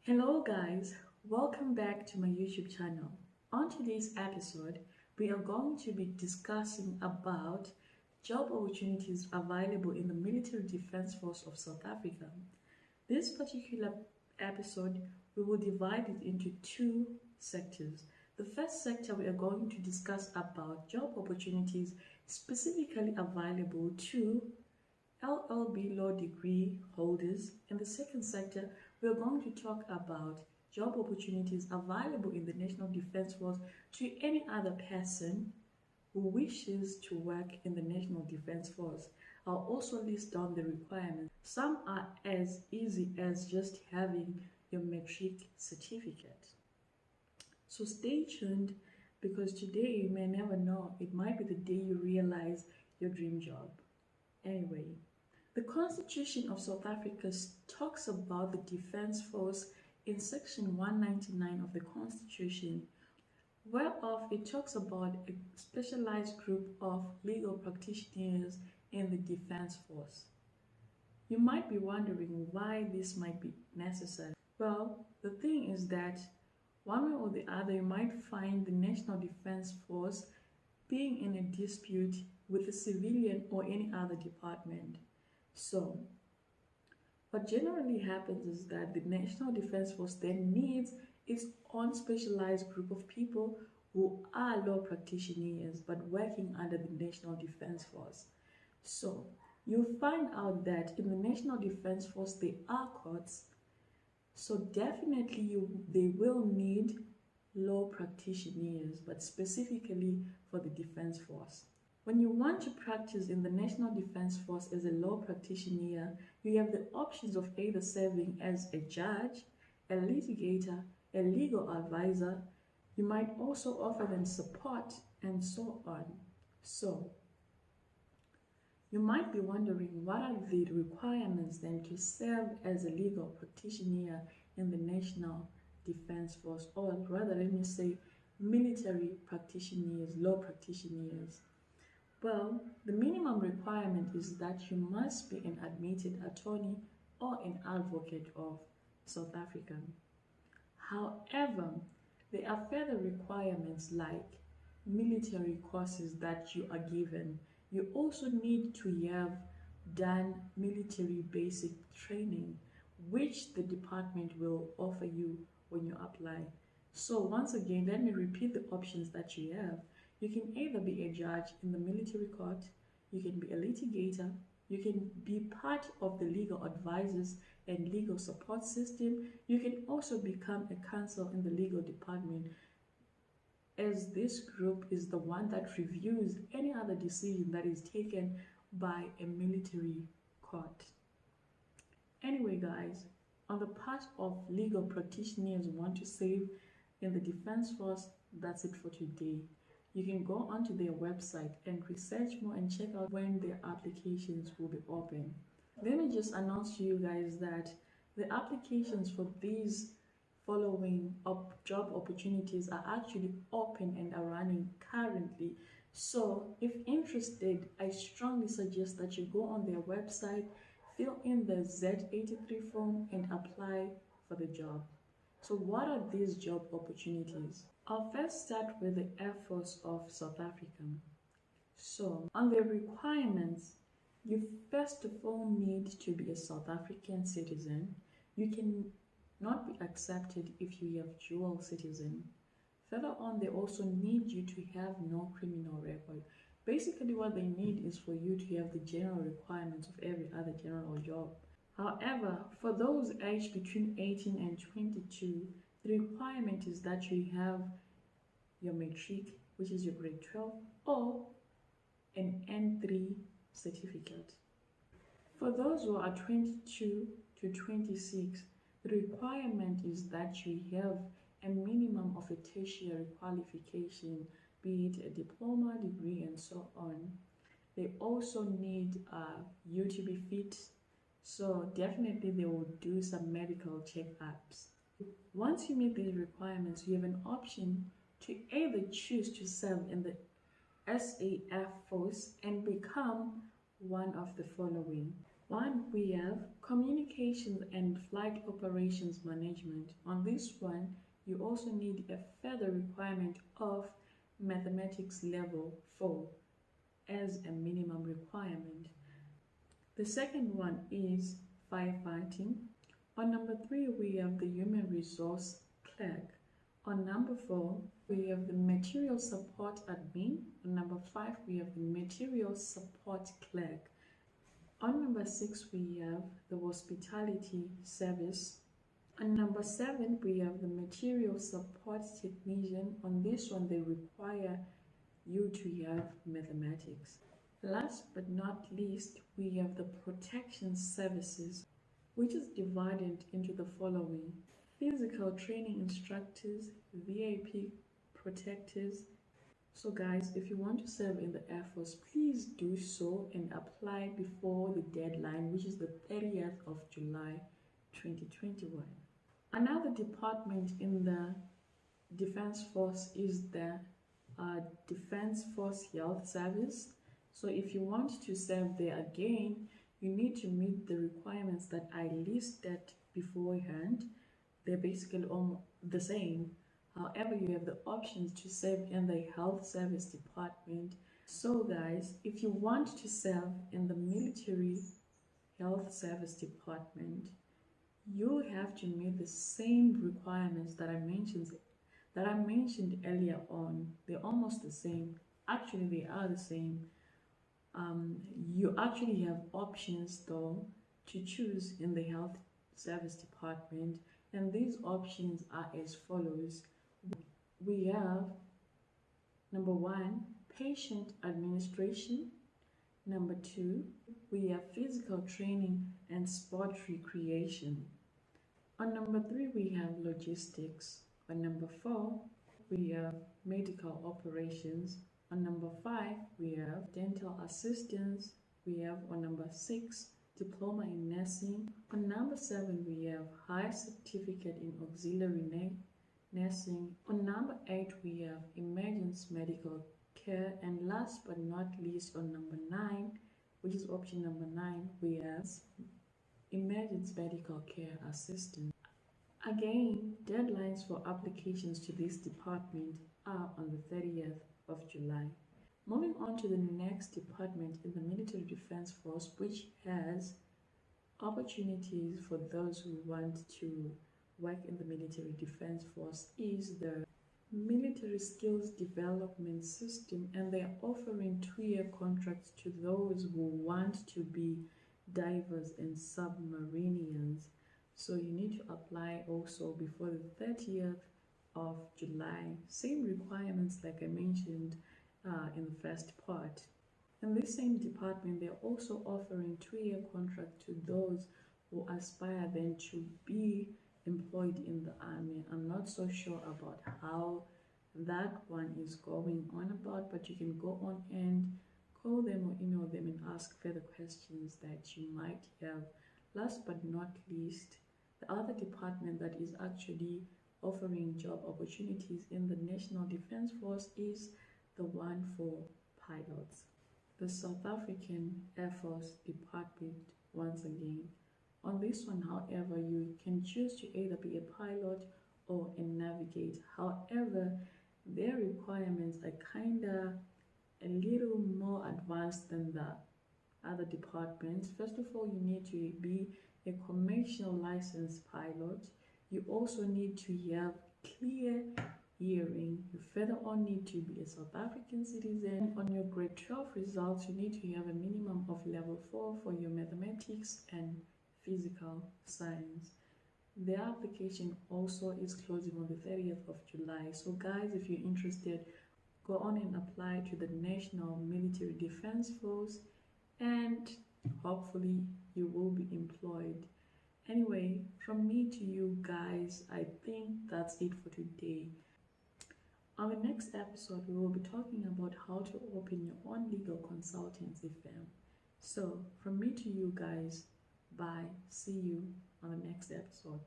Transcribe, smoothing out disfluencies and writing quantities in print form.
Hello guys, welcome back to my YouTube channel. On today's episode, we are going to be discussing about job opportunities available in the Military Defense Force of South Africa. This particular episode, we will divide it into two sectors. The first sector, we are going to discuss about job opportunities specifically available to LLB law degree holders. In the second sector, we are going to talk about job opportunities available in the National Defense Force to any other person who wishes to work in the National Defense Force. I'll also list down the requirements. Some are as easy as just having your matric certificate. So stay tuned, because today you may never know, it might be the day you realize your dream job. Anyway, the Constitution of South Africa talks about the Defense Force in Section 199 of the Constitution, whereof it talks about a specialized group of legal practitioners in the Defense Force. You might be wondering why this might be necessary. Well, the thing is that one way or the other, you might find the National Defense Force being in a dispute with a civilian or any other department. So, what generally happens is that the National Defense Force then needs its own specialized group of people who are law practitioners but working under the National Defense Force. So, you'll find out that in the National Defense Force there are courts, so definitely they will need law practitioners, but specifically for the Defense Force. When you want to practice in the National Defense Force as a law practitioner, you have the options of either serving as a judge, a litigator, a legal advisor. You might also offer them support and so on. So, you might be wondering, what are the requirements then to serve as a legal practitioner in the National Defense Force, or rather let me say military practitioners, law practitioners? Well, the minimum requirement is that you must be an admitted attorney or an advocate of South Africa. However, there are further requirements like military courses that you are given. You also need to have done military basic training, which the department will offer you when you apply. So once again, let me repeat the options that you have. You can either be a judge in the military court, you can be a litigator, you can be part of the legal advisors and legal support system, you can also become a counsel in the legal department, as this group is the one that reviews any other decision that is taken by a military court. Anyway guys, on the part of legal practitioners who want to serve in the Defense Force, that's it for today. You can go onto their website and research more and check out when their applications will be open. Let me just announce to you guys that the applications for these following job opportunities are actually open and are running currently. So if interested, I strongly suggest that you go on their website, fill in the Z83 form and apply for the job. So what are these job opportunities? I'll first start with the Air Force of South Africa. So on the requirements, you first of all need to be a South African citizen. You can not be accepted if you have dual citizen. Further on, they also need you to have no criminal record. Basically what they need is for you to have the general requirements of every other general job. However, for those aged between 18 and 22, the requirement is that you have your matric, which is your grade 12, or an N3 certificate. For those who are 22 to 26, the requirement is that you have a minimum of a tertiary qualification, be it a diploma, degree, and so on. They also need you to be fit, so definitely they will do some medical checkups. Once you meet these requirements, you have an option to either choose to serve in the SANDF force and become one of the following: One, we have communications and flight operations management. On this one, you also need a further requirement of mathematics level 4 as a minimum requirement. The second one is firefighting. On number 3, we have the human resource clerk. On number 4, we have the material support admin. On number 5, we have the material support clerk. On number 6, we have the hospitality service. On number 7, we have the material support technician. On this one, they require you to have mathematics. Last but not least, we have the protection services, which is divided into the following: physical training instructors, VIP protectors. So guys, if you want to serve in the Air Force, please do so and apply before the deadline, which is the 30th of July 2021. Another department in the Defense Force is the Defense Force Health Service. So if you want to serve there again, you need to meet the requirements that I listed beforehand. They're basically all the same. However, you have the options to serve in the health service department. So guys, if you want to serve in the military health service department, you have to meet the same requirements that I mentioned earlier on. They're almost the same. Actually, they are the same. You actually have options though to choose in the health service department, and these options are as follows. We have number 1, patient administration. Number 2, we have physical training and sport recreation. On number 3, we have logistics. On number 4, we have medical operations. On number 5, we have dental assistance. We have on number 6, diploma in nursing. On number 7, we have higher certificate in auxiliary nursing. On number 8, we have emergency medical care. And last but not least, on number 9, which is option number 9, we have emergency medical care assistant. Again, deadlines for applications to this department are on the 30th of July. Moving on to the next department in the Military Defense Force, which has opportunities for those who want to work in the Military Defense Force, is the Military Skills Development System, and they are offering 2-year contracts to those who want to be divers and submariners. So you need to apply also before the 30th of July. Same requirements like I mentioned in the first part. In this same department, they're also offering 2-year contract to those who aspire then to be employed in the army. I'm not so sure about how that one is going on about, but you can go on and call them or email them and ask further questions that you might have. Last but not least, the other department that is actually offering job opportunities in the National Defense Force is the one for pilots. The South African Air Force Department, once again. On this one, however, you can choose to either be a pilot or a navigator. However, their requirements are kinda a little more advanced than the other departments. First of all, you need to be a commercial licensed pilot. You also need to have clear hearing. You further on need to be a South African citizen. On your grade 12 results, you need to have a minimum of level 4 for your mathematics and physical science. The application also is closing on the 30th of July. So guys, if you're interested, go on and apply to the National Military Defense Force, and hopefully you will be employed. Anyway, from me to you guys, I think that's it for today. On the next episode, we will be talking about how to open your own legal consultancy firm. So from me to you guys, bye. See you on the next episode.